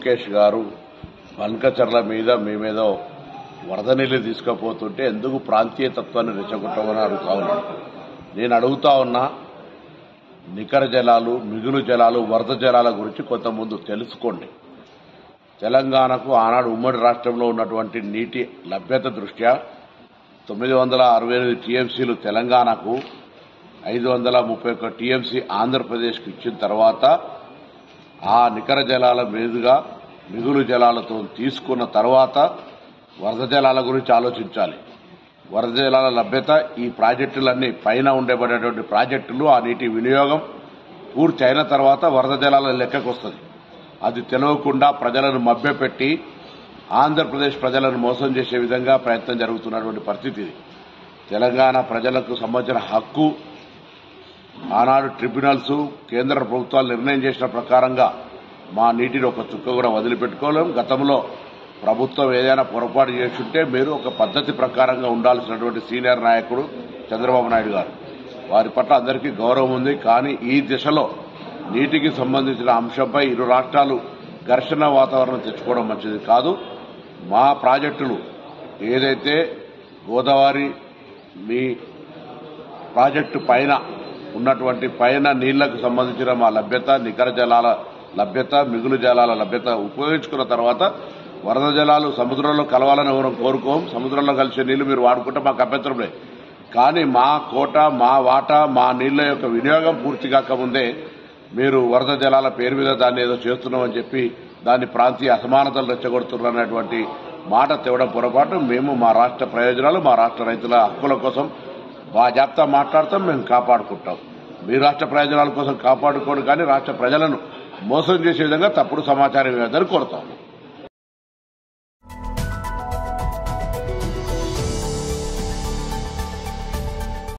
లోకేష్ గారు బంకచర్ల మీద మేమేదో వరద నీళ్లు తీసుకుపోతుంటే ఎందుకు ప్రాంతీయ తత్వాన్ని రెచ్చగొట్టమని అడుగుతా ఉన్నాను. నేను అడుగుతా ఉన్నా, నికర జలాలు, మిగులు జలాలు, వరద జలాల గురించి కొంత ముందు తెలుసుకోండి. తెలంగాణకు ఆనాడు ఉమ్మడి రాష్ట్రంలో ఉన్నటువంటి నీటి లభ్యత దృష్ట్యా 968 టీఎంసీలు తెలంగాణకు, 531 టీఎంసీ ఆంధ్రప్రదేశ్కు ఇచ్చిన తర్వాత ఆ నికర జలాల మీదుగా మిగులు జలాలతో తీసుకున్న తర్వాత వరద జలాల గురించి ఆలోచించాలి. వరద జలాల లభ్యత, ఈ ప్రాజెక్టులన్నీ పైన ఉండబడేటువంటి ప్రాజెక్టులు, ఆ నీటి వినియోగం పూర్తి అయిన తర్వాత వరద జలాల లెక్కకు వస్తుంది. అది తెలియకుండా ప్రజలను మభ్యపెట్టి ఆంధ్రప్రదేశ్ ప్రజలను మోసం చేసే విధంగా ప్రయత్నం జరుగుతున్నటువంటి పరిస్థితి ఇది. తెలంగాణ ప్రజలకు సంబంధించిన హక్కు ఆనాడు ట్రిబ్యునల్స్, కేంద్ర ప్రభుత్వాలు నిర్ణయం చేసిన ప్రకారంగా మా నీటిని ఒక చుక్క కూడా వదిలిపెట్టుకోలేం. గతంలో ప్రభుత్వం ఏదైనా పొరపాటు చేస్తుంటే మీరు ఒక పద్ధతి ప్రకారంగా ఉండాల్సినటువంటి సీనియర్ నాయకుడు చంద్రబాబు నాయుడు గారు, వారి పట్ల అందరికీ గౌరవం ఉంది. కానీ ఈ దిశలో నీటికి సంబంధించిన అంశంపై ఇరు రాష్ట్రాలు ఘర్షణ వాతావరణం తెచ్చుకోవడం మంచిది కాదు. మా ప్రాజెక్టులు ఏదైతే గోదావరి మీ ప్రాజెక్టు పైన ఉన్నటువంటి పైన నీళ్లకు సంబంధించిన మా లభ్యత, నికర జలాల లభ్యత, మిగులు జలాల లభ్యత ఉపయోగించుకున్న తర్వాత వరద జలాలు సముద్రంలో కలవాలని ఎవరం కోరుకోం. సముద్రంలో కలిసే నీళ్లు మీరు వాడుకుంటే మాకు అభ్యంతరం లేదు. కానీ మా కోట, మా వాటా, మా నీళ్ల యొక్క వినియోగం పూర్తి కాకముందే మీరు వరద జలాల పేరు మీద దాన్ని ఏదో చేస్తున్నామని చెప్పి దాన్ని ప్రాంతీయ అసమానతలు రెచ్చగొడుతున్నారనేటువంటి మాట తేవడం పొరపాటు. మేము మా రాష్ట్ర ప్రయోజనాలు, మా రాష్ట్ర రైతుల హక్కుల కోసం బాజాప్తా మాట్లాడతాం, మేము కాపాడుకుంటాం. మీ రాష్ట్ర ప్రయోజనాల కోసం కాపాడుకోండి, కానీ రాష్ట్ర ప్రజలను మోసం చేసే విధంగా తప్పుడు సమాచారం ఇవ్వద్దని కోరుతాం.